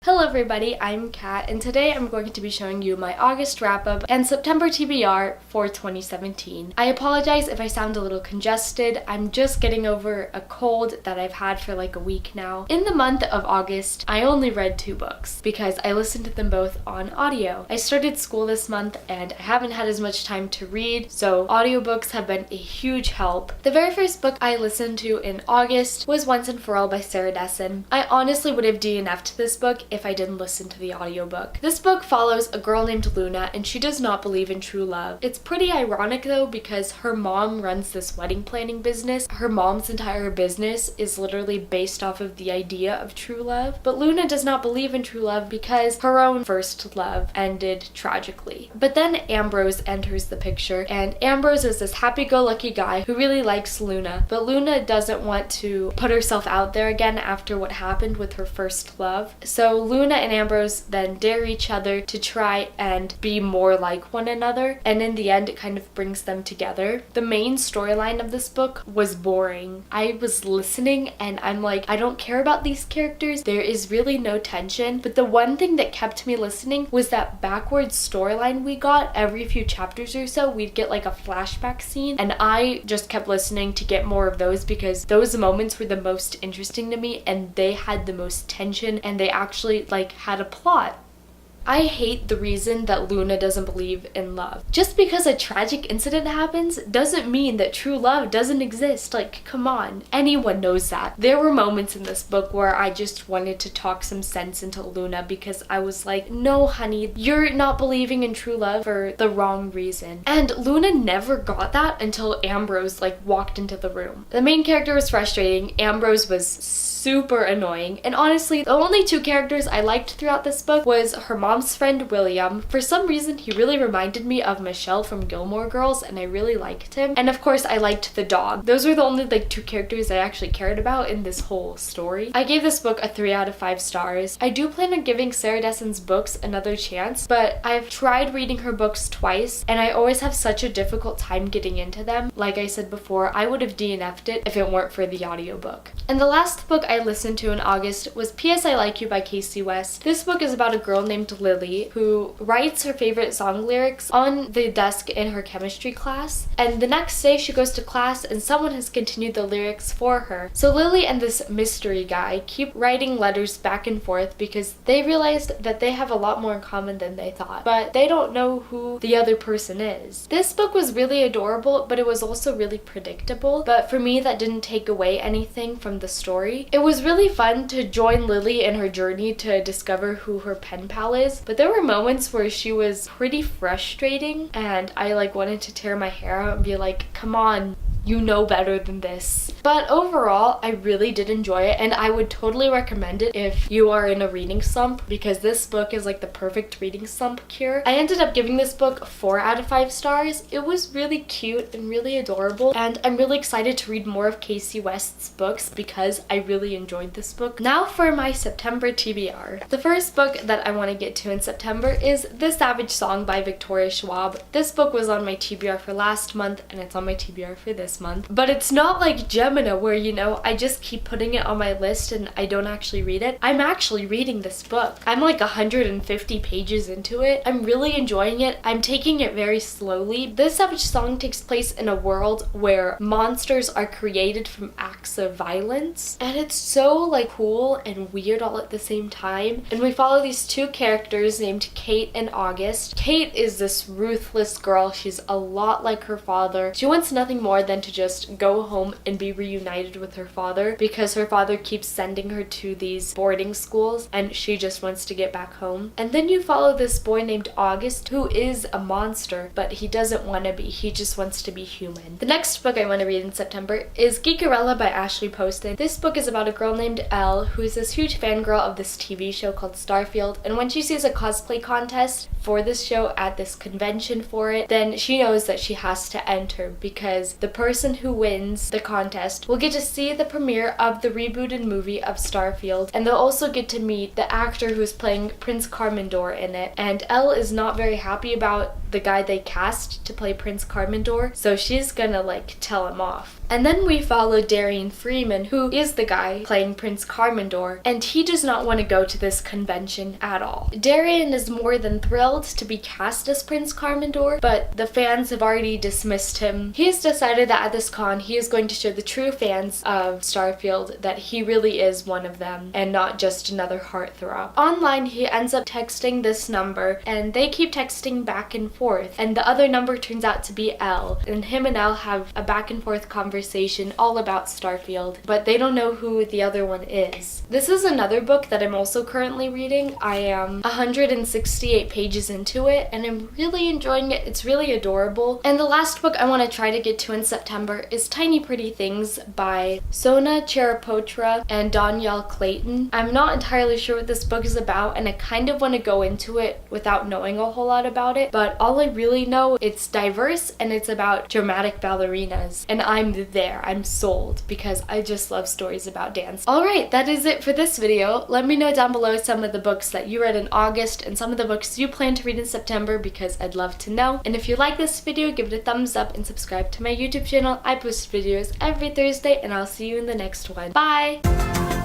Hello everybody, I'm Kat, and today I'm going to be showing you my August wrap-up and September TBR for 2017. I apologize if I sound a little congested. I'm just getting over a cold that I've had for like a week now. In the month of August, I only read 2 books because I listened to them both on audio. I started school this month and I haven't had as much time to read, so audiobooks have been a huge help. The very first book I listened to in August was Once and For All by Sarah Dessen. I honestly would have DNF'd this book if I didn't listen to the audiobook. This book follows a girl named Luna, and she does not believe in true love. It's pretty ironic though, because her mom runs this wedding planning business. Her mom's entire business is literally based off of the idea of true love, but Luna does not believe in true love because her own first love ended tragically. But then Ambrose enters the picture, and Ambrose is this happy-go-lucky guy who really likes Luna, but Luna doesn't want to put herself out there again after what happened with her first love. So Luna and Ambrose then dare each other to try and be more like one another, and in the end it kind of brings them together. The main storyline of this book was boring. I was listening and I'm like, I don't care about these characters. There is really no tension, but the one thing that kept me listening was that backwards storyline we got. Every few chapters or so we'd get like a flashback scene, and I just kept listening to get more of those because those moments were the most interesting to me and they had the most tension and they actually had a plot. I hate the reason that Luna doesn't believe in love. Just because a tragic incident happens doesn't mean that true love doesn't exist. Come on. Anyone knows that. There were moments in this book where I just wanted to talk some sense into Luna because I was like, no honey, you're not believing in true love for the wrong reason. And Luna never got that until Ambrose walked into the room. The main character was frustrating. Ambrose was super annoying. And honestly, the only 2 characters I liked throughout this book was her mom's friend William. For some reason, he really reminded me of Michelle from Gilmore Girls, and I really liked him. And of course, I liked the dog. Those were the only 2 characters I actually cared about in this whole story. I gave this book a 3 out of 5 stars. I do plan on giving Sarah Dessen's books another chance, but I've tried reading her books twice, and I always have such a difficult time getting into them. Like I said before, I would have DNF'd it if it weren't for the audiobook. And the last book I listened to in August was P.S. I Like You by Casey West. This book is about a girl named Lily who writes her favorite song lyrics on the desk in her chemistry class, and the next day she goes to class and someone has continued the lyrics for her. So Lily and this mystery guy keep writing letters back and forth because they realized that they have a lot more in common than they thought, but they don't know who the other person is. This book was really adorable, but it was also really predictable, but for me that didn't take away anything from the story. It was really fun to join Lily in her journey to discover who her pen pal is, but there were moments where she was pretty frustrating and I wanted to tear my hair out and be like, come on, you know better than this. But overall, I really did enjoy it, and I would totally recommend it if you are in a reading slump, because this book is the perfect reading slump cure. I ended up giving this book 4 out of 5 stars. It was really cute and really adorable, and I'm really excited to read more of Casey West's books because I really enjoyed this book. Now for my September TBR. The first book that I want to get to in September is The Savage Song by Victoria Schwab. This book was on my TBR for last month, and it's on my TBR for this month. But it's not like Gemina where, I just keep putting it on my list and I don't actually read it. I'm actually reading this book. I'm 150 pages into it. I'm really enjoying it. I'm taking it very slowly. This Savage Song takes place in a world where monsters are created from acts of violence, and it's so cool and weird all at the same time. And we follow these 2 characters named Kate and August. Kate is this ruthless girl. She's a lot like her father. She wants nothing more than to just go home and be reunited with her father because her father keeps sending her to these boarding schools and she just wants to get back home. And then you follow this boy named August who is a monster, but he doesn't want to be. He just wants to be human. The next book I want to read in September is Geek Arella by Ashley Poston. This book is about a girl named Elle who is this huge fangirl of this TV show called Starfield, and when she sees a cosplay contest for this show at this convention for it, then she knows that she has to enter because the person who wins the contest will get to see the premiere of the rebooted movie of Starfield, and they'll also get to meet the actor who's playing Prince Carmendor in it. And Elle is not very happy about the guy they cast to play Prince Carmendor, so she's gonna like tell him off. And then we follow Darian Freeman, who is the guy playing Prince Carmendor, and he does not want to go to this convention at all. Darian is more than thrilled to be cast as Prince Carmendor, but the fans have already dismissed him. He has decided that at this con, he is going to show the true fans of Starfield that he really is one of them and not just another heartthrob. Online, he ends up texting this number, and they keep texting back and forth, and the other number turns out to be Elle, and him and Elle have a back and forth conversation all about Starfield, but they don't know who the other one is. This is another book that I'm also currently reading. I am 168 pages into it, and I'm really enjoying it. It's really adorable. And the last book I want to try to get to in September is Tiny Pretty Things by Sona Cherapotra and Danielle Clayton. I'm not entirely sure what this book is about, and I kind of want to go into it without knowing a whole lot about it, but all I really know, it's diverse and it's about dramatic ballerinas, and I'm there. I'm sold because I just love stories about dance. Alright, that is it for this video. Let me know down below some of the books that you read in August and some of the books you plan to read in September because I'd love to know. And if you like this video, give it a thumbs up and subscribe to my YouTube channel. I post videos every Thursday, and I'll see you in the next one. Bye!